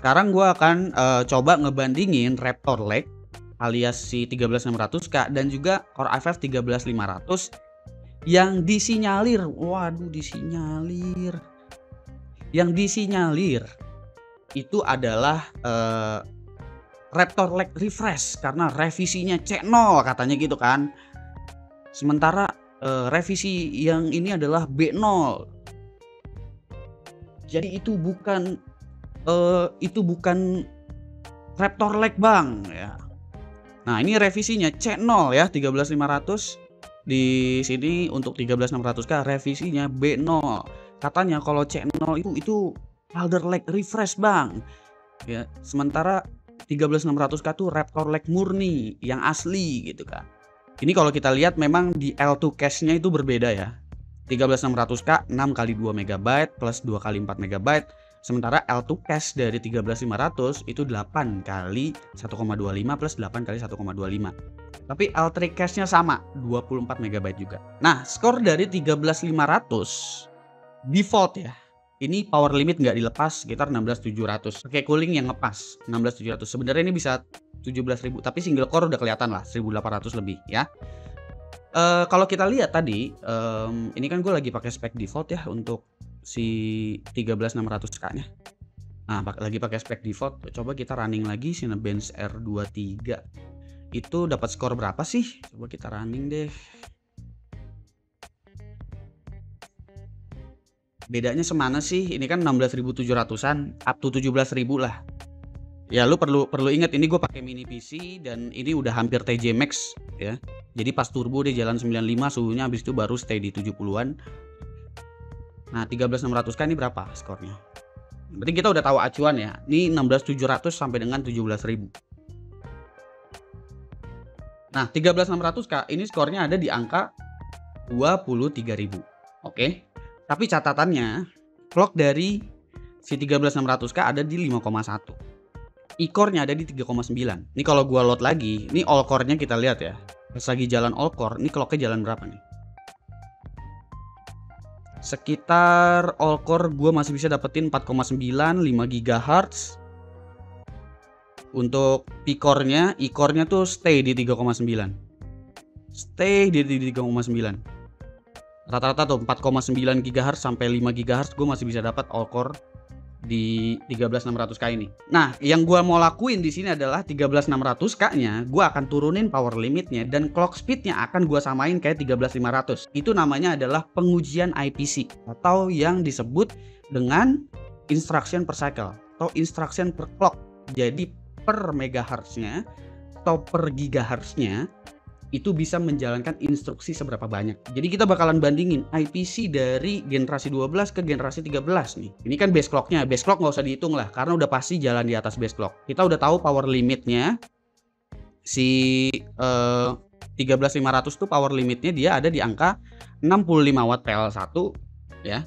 sekarang gua akan coba ngebandingin Raptor Lake alias si 13600K dan juga Core i5 13500 yang disinyalir. Waduh, disinyalir. Yang disinyalir itu adalah Raptor Lake refresh karena revisinya C0 katanya gitu kan. Sementara revisi yang ini adalah B0. Jadi itu bukan Raptor Lake Bang ya. Nah, ini revisinya C0 ya 13500. Di sini untuk 13600K revisinya B0. Katanya kalau C0 itu Alder Lake refresh Bang. Ya, sementara 13600K tuh Raptor Lake murni yang asli gitu kan. Ini kalau kita lihat memang di L2 cache-nya itu berbeda ya. 13600K 6x2 MB plus 2x4 MB. Sementara L2 cache dari 13500 itu 8x1,25 plus 8x1,25. Tapi L3 cache-nya sama 24 MB juga. Nah, skor dari 13500 default ya. Ini power limit nggak dilepas sekitar 16700. Pakai cooling yang ngepas 16700. Sebenarnya ini bisa 17000, tapi single core udah kelihatan lah 1800 lebih ya. Kalau kita lihat tadi, ini kan gue lagi pakai spek default ya untuk si 13600K-nya. Nah, lagi pakai spek default. Coba kita running lagi Cinebench R23. Itu dapat skor berapa sih? Coba kita running deh. Bedanya semana sih? Ini kan 16.700-an up to 17.000 lah. Ya lu perlu ingat ini gue pakai mini PC dan ini udah hampir TJ Max ya. Jadi pas turbo dia jalan 95 suhunya, habis itu baru stay di 70-an. Nah, 13600K ini berapa skornya? Berarti kita udah tahu acuan ya. Ini 16.700 sampai dengan 17.000. Nah, 13600K ini skornya ada di angka 23.000. Oke. Tapi catatannya, clock dari si 13600K ada di 5,1. E-core-nya ada di 3,9. Ini kalau gua load lagi, ini all core-nya kita lihat ya. Pas lagi jalan all core, ini clock-nya jalan berapa nih? Sekitar all core gua masih bisa dapetin 4,9, 5 GHz. Untuk P-core-nya, E-core-nya tuh stay di 3,9. Stay di 3,9. Rata-rata tuh 4,9 GHz sampai 5 GHz gue masih bisa dapat all core di 13600K ini. Nah, yang gue mau lakuin di sini adalah 13600K-nya gue akan turunin power limitnya dan clock speed-nya akan gue samain kayak 13500. Itu namanya adalah pengujian IPC atau yang disebut dengan instruction per cycle atau instruction per clock. Jadi per megahertz-nya atau per gigahertz-nya itu bisa menjalankan instruksi seberapa banyak. Jadi kita bakalan bandingin IPC dari generasi 12 ke generasi 13 nih. Ini kan base clock-nya. Base clock nggak usah dihitung lah, karena udah pasti jalan di atas base clock. Kita udah tahu power limitnya. Si 13500 tuh power limitnya dia ada di angka 65 watt PL1 ya.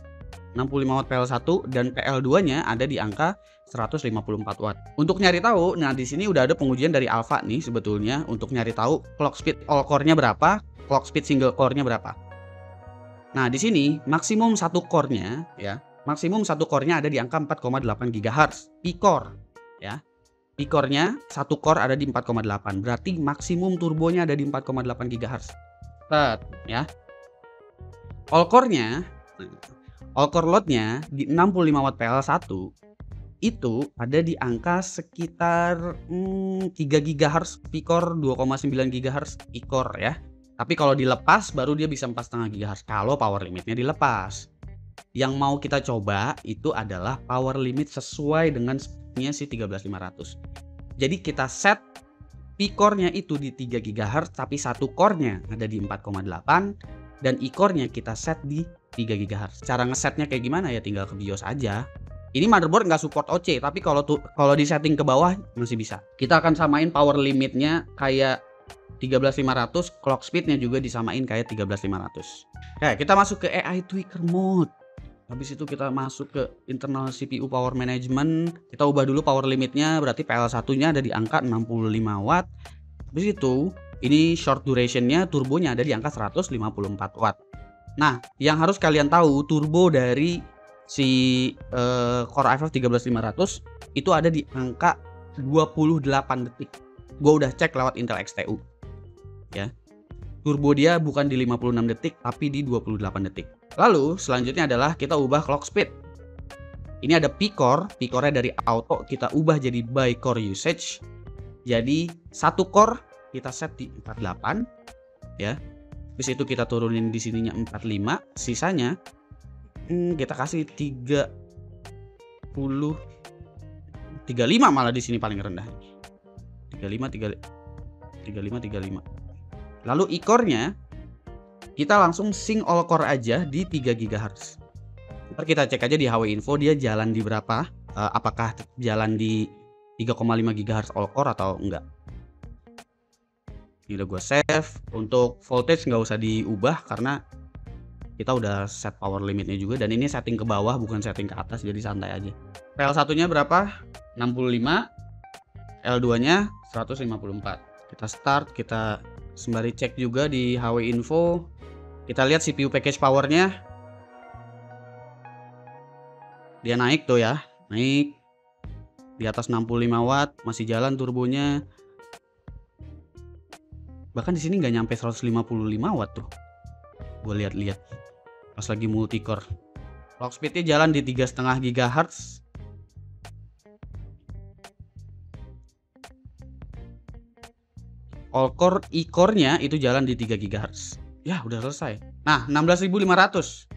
65 watt PL1 dan PL2-nya ada di angka 154 watt. Untuk nyari tahu, nah di sini udah ada pengujian dari Alpha nih sebetulnya untuk nyari tahu clock speed all core-nya berapa, clock speed single core-nya berapa. Nah, di sini maksimum satu core-nya ya, maksimum satu core-nya ada di angka 4,8 GHz P-core ya. P-core-nya satu core ada di 4,8. Berarti maksimum turbonya ada di 4,8 GHz. Ya. All core-nya, all core load-nya di 65 watt PL1 itu ada di angka sekitar 3 GHz P-core, 2,9 GHz E-core ya. Tapi kalau dilepas baru dia bisa 4,5 GHz kalau power limitnya dilepas. Yang mau kita coba itu adalah power limit sesuai dengan speknya si 13500. Jadi kita set P-core-nya itu di 3 GHz tapi satu core-nya ada di 4,8 dan E-core-nya kita set di 3 GHz. Cara ngesetnya kayak gimana ya, tinggal ke BIOS aja. Ini motherboard nggak support OC, tapi kalau di setting ke bawah masih bisa. Kita akan samain power limitnya kayak 13500, clock speednya juga disamain kayak 13500. Oke, kita masuk ke AI tweaker mode. Habis itu kita masuk ke internal CPU power management. Kita ubah dulu power limitnya, berarti PL1-nya ada di angka 65 watt. Habis itu ini short durationnya, turbonya ada di angka 154 watt. Nah, yang harus kalian tahu, turbo dari si Core i5 13500 itu ada di angka 28 detik. Gua udah cek lewat Intel XTU. Ya. Turbo dia bukan di 56 detik tapi di 28 detik. Lalu selanjutnya adalah kita ubah clock speed. Ini ada P-Core, P-Core-nya dari auto kita ubah jadi by core usage. Jadi satu core kita set di 48 ya. Habis itu kita turunin di sininya 45, sisanya kita kasih 35 malah di sini paling rendah. 35. Lalu e-core-nya kita langsung sync all core aja di 3 GHz. Ntar kita cek aja di HW Info dia jalan di berapa, apakah jalan di 3,5 GHz all core atau enggak. Ini udah gue save. Untuk voltage nggak usah diubah karena kita udah set power limitnya juga, dan ini setting ke bawah bukan setting ke atas, jadi santai aja. PL1 nya berapa? 65, L2 nya 154. Kita start, kita sembari cek juga di HW Info. Kita lihat CPU package powernya, dia naik tuh ya, naik di atas 65 watt, masih jalan turbonya. Bahkan di sini nggak nyampe 155 watt tuh. Gue lihat-lihat pas lagi multicore. Clock speednya jalan di 3,5 GHz. All core e-core-nya itu jalan di 3 GHz. Ya, udah selesai. Nah, 16.500.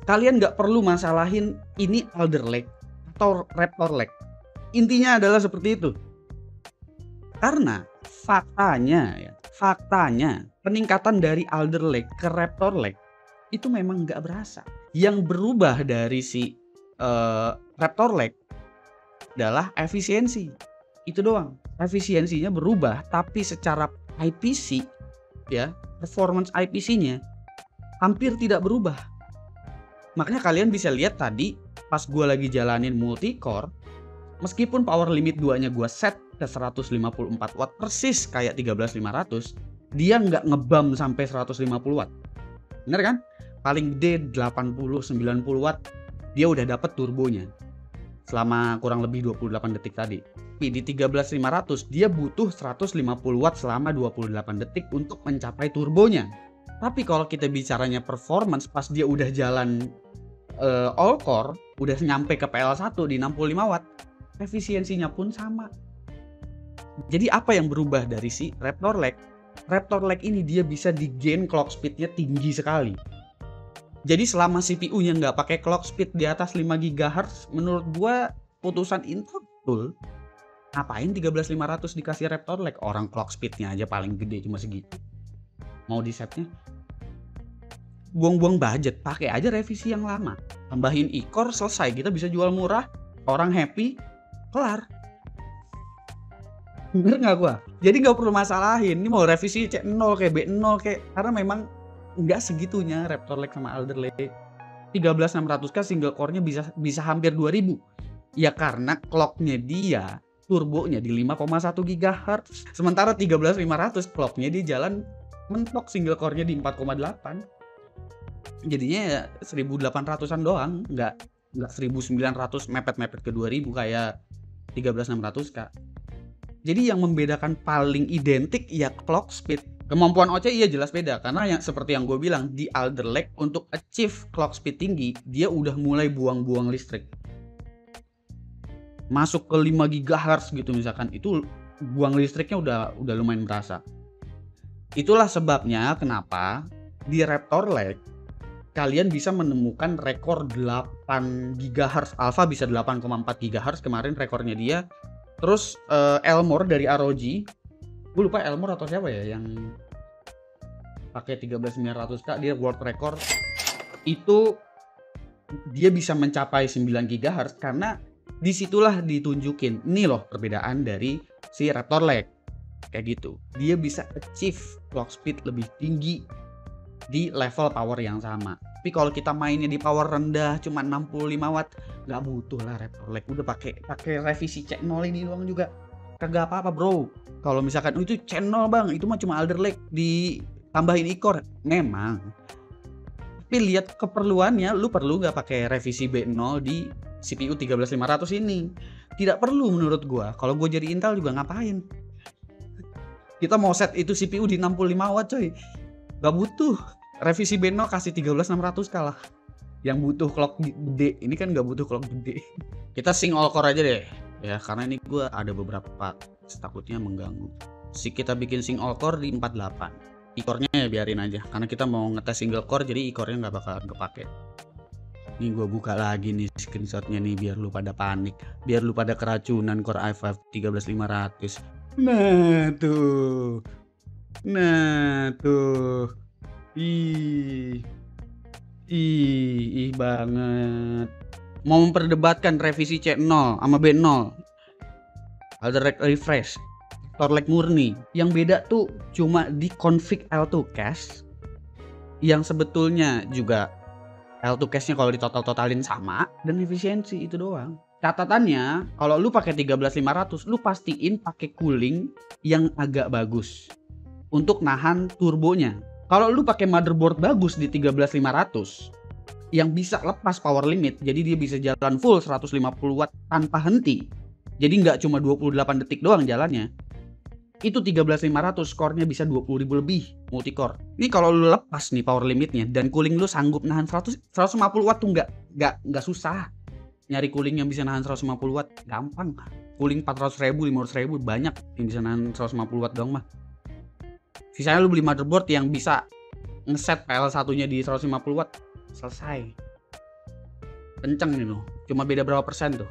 Kalian nggak perlu masalahin ini Alder Lake atau Raptor Lake. Intinya adalah seperti itu. Karena faktanya peningkatan dari Alder Lake ke Raptor Lake itu memang nggak berasa. Yang berubah dari si Raptor Lake adalah efisiensi. Itu doang. Efisiensinya berubah, tapi secara IPC ya, performance IPC-nya hampir tidak berubah. Makanya kalian bisa lihat tadi pas gue lagi jalanin multicore, meskipun power limit 2-nya gue set ke 154 watt persis kayak 13500, dia nggak ngebam sampai 150 watt. Bener kan? Paling gede 80-90 watt dia udah dapet turbonya selama kurang lebih 28 detik tadi. Tapi di 13500 dia butuh 150 watt selama 28 detik untuk mencapai turbonya. Tapi kalau kita bicaranya performance pas dia udah jalan all core, udah nyampe ke PL1 di 65 watt, efisiensinya pun sama. Jadi apa yang berubah dari si Raptor Lake? Raptor Lake ini dia bisa di gain clock speednya tinggi sekali. Jadi selama CPU-nya nggak pakai clock speed di atas 5 GHz, menurut gua putusan Intel betul. Ngapain 13500 dikasih Raptor Lake? Orang clock speednya aja paling gede cuma segitu. Mau di setnya? Buang-buang budget, pakai aja revisi yang lama. Tambahin e-core, selesai, kita bisa jual murah, orang happy, kelar. Bener nggak gua? Jadi nggak perlu masalahin, ini mau revisi C0 kayak B0 kayak, karena memang nggak segitunya Raptor Lake sama Alder Lake. 13600K single core-nya bisa hampir 2000. Ya karena clock-nya dia, turbonya di 5,1 GHz. Sementara 13500 clock-nya dia jalan mentok, single core-nya di 4,8. Jadinya ya 1800-an doang, nggak 1900 mepet-mepet ke 2000 kayak 13600K. Jadi yang membedakan paling identik ya clock speed. Kemampuan OC iya jelas beda, karena yang seperti yang gue bilang di Alder Lake untuk achieve clock speed tinggi dia udah mulai buang-buang listrik. Masuk ke 5 GHz gitu misalkan, itu buang listriknya udah lumayan berasa. Itulah sebabnya kenapa di Raptor Lake kalian bisa menemukan rekor 8 GHz, Alpha bisa 8,4 GHz kemarin rekornya dia. Terus Elmore dari ROG, gue lupa Elmore atau siapa ya yang pakai 13900K, dia world record itu dia bisa mencapai 9 GHz karena disitulah ditunjukin nih loh perbedaan dari si Raptor Lake. Kayak gitu, dia bisa achieve clock speed lebih tinggi di level power yang sama. Tapi kalau kita mainnya di power rendah cuma 65 watt, nggak butuh lah Raptor Lake. Udah pakai revisi C0 ini doang juga kagak apa-apa, bro. Kalau misalkan itu channel bang, itu mah cuma Alder Lake ditambahin i-core, memang. Tapi lihat keperluannya, lu perlu nggak pakai revisi B0 di CPU 13500 ini? Tidak perlu menurut gua. Kalau gua jadi Intel juga ngapain? Kita mau set itu CPU di 65 watt coy, nggak butuh. Revisi B0 kasih 13600 kalah. Yang butuh clock gede, ini kan nggak butuh clock gede. Kita sync all core aja deh ya, karena ini gua ada beberapa takutnya mengganggu. Kita bikin sync all core di 48. i-core-nya ya biarin aja, karena kita mau ngetes single core, jadi i-core-nya nggak bakalan kepake. Ini gue buka lagi nih screenshotnya nih, biar lu pada panik, biar lu pada keracunan Core i5 13500. Nah tuh, ih banget. Mau memperdebatkan revisi C0 sama B0, Alder Lake refresh, Raptor Lake murni. Yang beda tuh cuma di config L2 cache, yang sebetulnya juga L2 cache-nya kalau ditotal-totalin sama, dan efisiensi, itu doang. Catatannya, kalau lu pakai 13500, lu pastiin pakai cooling yang agak bagus untuk nahan turbonya. Kalau lu pakai motherboard bagus di 13500 yang bisa lepas power limit, jadi dia bisa jalan full 150 watt tanpa henti. Jadi nggak cuma 28 detik doang jalannya. Itu 13500 core-nya bisa 20.000 lebih multi-core. Ini kalau lu lepas nih power limitnya dan cooling lu sanggup nahan 150 watt tuh nggak susah. Nyari cooling yang bisa nahan 150 watt gampang. Cooling 400.000, 500.000 banyak yang bisa nahan 150 watt doang mah. Sisanya lu beli motherboard yang bisa ngeset PL1-nya di 150 watt, selesai. Kenceng nih loh. Cuma beda berapa persen tuh?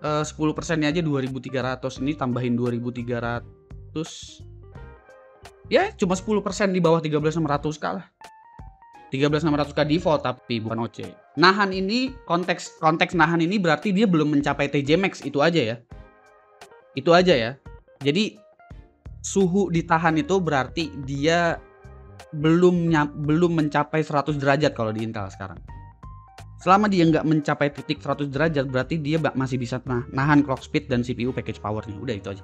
10%-nya aja 2300, ini tambahin 2300. Ya, cuma 10% di bawah 13600K lah. 13600K default tapi bukan OC. Nahan ini konteks nahan ini berarti dia belum mencapai TJ Max, itu aja ya. Itu aja ya. Jadi suhu ditahan itu berarti dia belum mencapai 100 derajat kalau di Intel sekarang. Selama dia nggak mencapai titik 100 derajat berarti dia masih bisa nahan clock speed dan CPU package powernya. Udah itu aja.